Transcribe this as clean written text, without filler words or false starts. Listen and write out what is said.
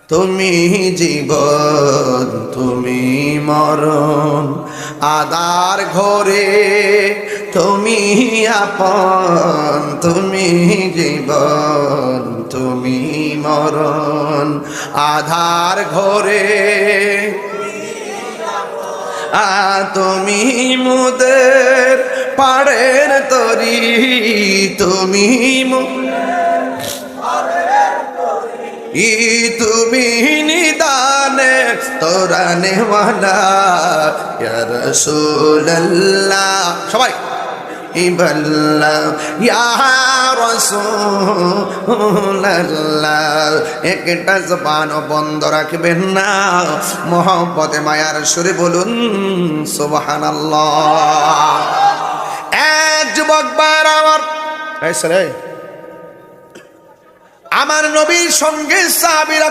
তুমি জীবন তুমি মরণ, আধার ঘরে তুমি আপন, তুমি জীবন তুমি মরণ, আধার ঘরে তুমি মুদের পাড়ের তরি, তুমি তুমি নিদানে তোরানে ওয়ালা ইয়া রাসূলুল্লাহ, সবাই ইবাল্লা ইয়া রাসূলুল্লাহ। একটা জবান বন্ধ রাখবেন না, মোহব্বতে মায়ার সুরে বলুন সুবহানাল্লাহ। এক যুবক বার আমার নবীর সঙ্গে সাহাবীরা